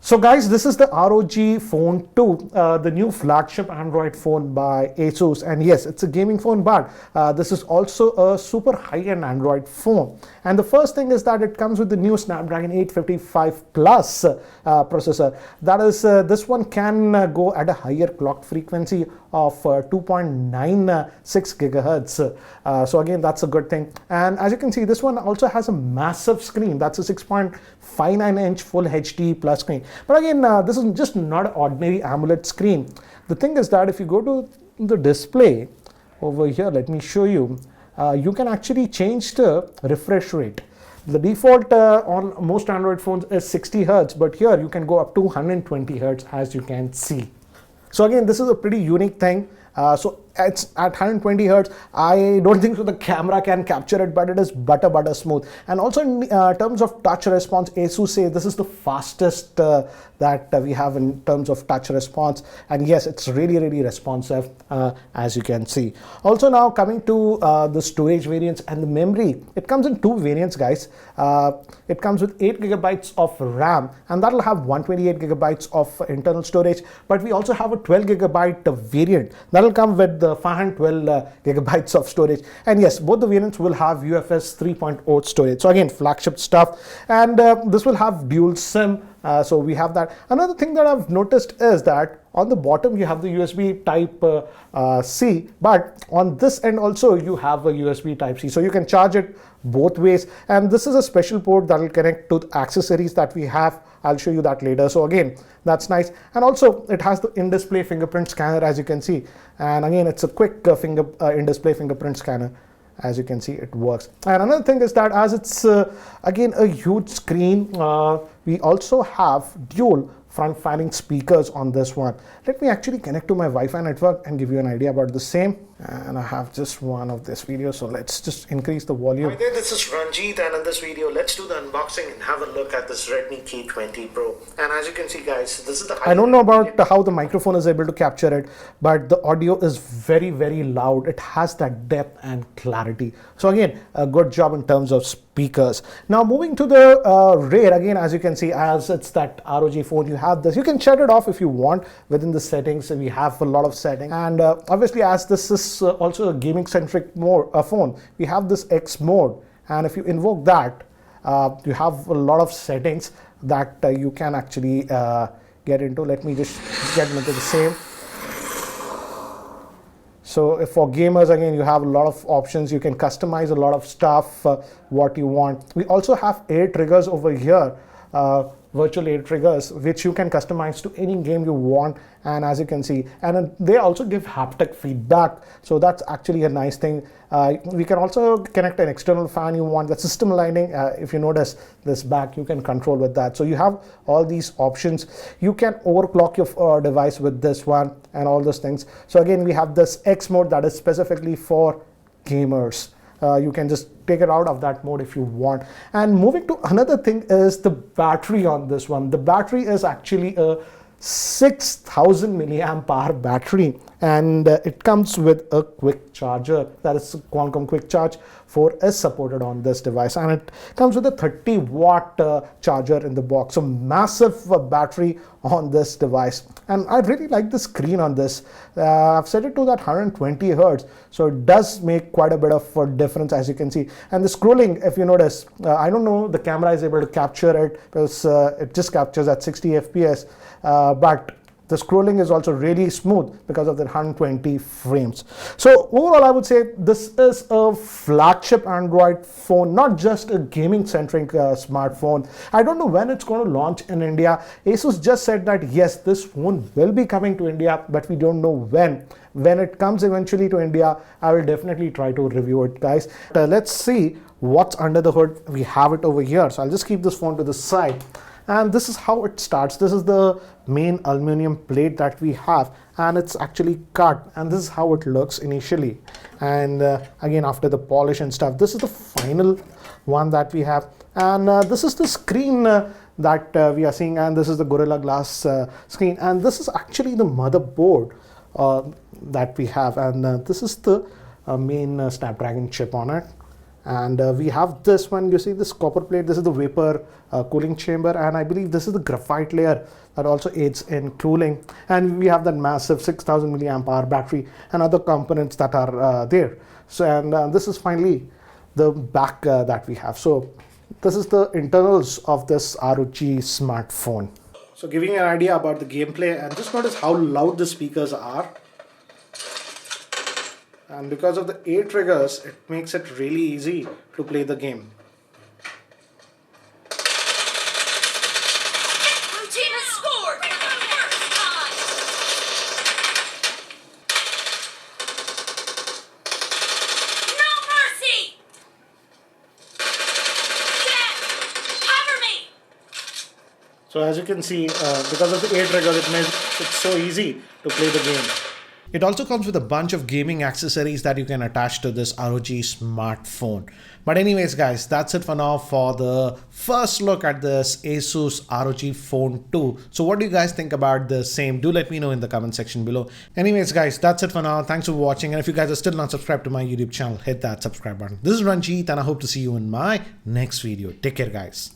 So guys, this is the ROG Phone 2, the new flagship Android phone by Asus. And yes, it's a gaming phone, but this is also a super high-end Android phone. And the first thing is that it comes with the new Snapdragon 855 Plus processor. That is, this one can go at a higher clock frequency of 2.96 gigahertz. So again, that's a good thing. And as you can see, this one also has a massive screen. That's a 6.59-inch Full HD Plus screen. But again, this is just not an ordinary AMOLED screen. The thing is that if you go to the display over here, let me show you, you can actually change the refresh rate. The default on most Android phones is 60 Hz, but here you can go up to 120 Hz, as you can see. So again, this is a pretty unique thing. So it's at 120 Hz. I don't think so the camera can capture it, but it is butter smooth. And also in terms of touch response, Asus say this is the fastest that we have in terms of touch response. And yes, it's really responsive, as you can see. Also now coming to the storage variants and the memory, it comes in two variants, guys. It comes with 8 gigabytes of RAM, and that'll have 128 gigabytes of internal storage. But we also have a 12 gigabyte variant that'll come with the 512 gigabytes of storage. And yes, both the variants will have UFS 3.0 storage. So again, flagship stuff. And this will have dual SIM. So we have that. Another thing that I've noticed is that on the bottom you have the USB type C, but on this end also you have a USB type C. So you can charge it both ways. And this is a special port that will connect to the accessories that we have. I'll show you that later. So again, that's nice. And also it has the in-display fingerprint scanner, as you can see. And again, it's a quick in-display fingerprint scanner. As you can see, it works. And another thing is that as it's again a huge screen, we also have dual front-facing speakers on this one. Let me actually connect to my Wi-Fi network and give you an idea about the same. And I have just one of this video, so let's just increase the volume. Hi there, this is Ranjit, and in this video, let's do the unboxing and have a look at this Redmi K20 Pro. And as you can see, guys, this is the... I don't know about how the microphone is able to capture it, but the audio is very loud. It has that depth and clarity. So again, a good job in terms of speakers. Now moving to the rear, again, as you can see, as it's that ROG phone, you have this. You can shut it off if you want within the settings. We have a lot of settings, and obviously, as this is also a gaming centric phone, we have this X mode, and if you invoke that, you have a lot of settings that you can actually get into. Let me just get into the same. So if for gamers, again, you have a lot of options. You can customize a lot of stuff, what you want. We also have air triggers over here, virtual air triggers, which you can customize to any game you want. And as you can see, and they also give haptic feedback. So that's actually a nice thing. We can also connect an external fan you want. The system lighting, if you notice this back, you can control with that. So you have all these options. You can overclock your device with this one and all those things. So again, we have this X mode that is specifically for gamers. You can just take it out of that mode if you want. And moving to another thing is the battery on this one. The battery is actually a 6000 milliamp hour battery, and it comes with a quick charger. That is Qualcomm Quick Charge 4 is supported on this device, and it comes with a 30-watt charger in the box. So massive battery on this device, and I really like the screen on this. I've set it to that 120 Hz, so it does make quite a bit of a difference, as you can see. And the scrolling, if you notice, I don't know the camera is able to capture it because it just captures at 60 FPS, but the scrolling is also really smooth because of the 120 frames. So overall, I would say this is a flagship Android phone, not just a gaming-centric smartphone. I don't know when it's going to launch in India. Asus just said that yes, this phone will be coming to India, but we don't know when. When it comes eventually to India, I will definitely try to review it, guys. Let's see what's under the hood. We have it over here. So I'll just keep this phone to the side. And this is how it starts. This is the main aluminum plate that we have, and it's actually cut, and this is how it looks initially. And again, after the polish and stuff, this is the final one that we have. And this is the screen that we are seeing, and this is the Gorilla Glass screen, and this is actually the motherboard that we have, and this is the main Snapdragon chip on it. And we have this one, you see this copper plate, this is the vapor cooling chamber, and I believe this is the graphite layer that also aids in cooling. And we have that massive 6000 milliamp hour battery and other components that are there. So, and this is finally the back that we have. So this is the internals of this ROG smartphone. So giving you an idea about the gameplay, and just notice how loud the speakers are. And because of the 8 triggers, it makes it really easy to play the game. Blue team has scored for the first time. No mercy. Death, cover me. So as you can see, because of the 8 triggers, it makes it so easy to play the game. It also comes with a bunch of gaming accessories that you can attach to this ROG smartphone. But anyways guys, that's it for now for the first look at this Asus ROG Phone 2. So what do you guys think about the same? Do let me know in the comment section below. Anyways guys, that's it for now. Thanks for watching. And if you guys are still not subscribed to my YouTube channel, hit that subscribe button. This is Ranjit and I hope to see you in my next video. Take care guys.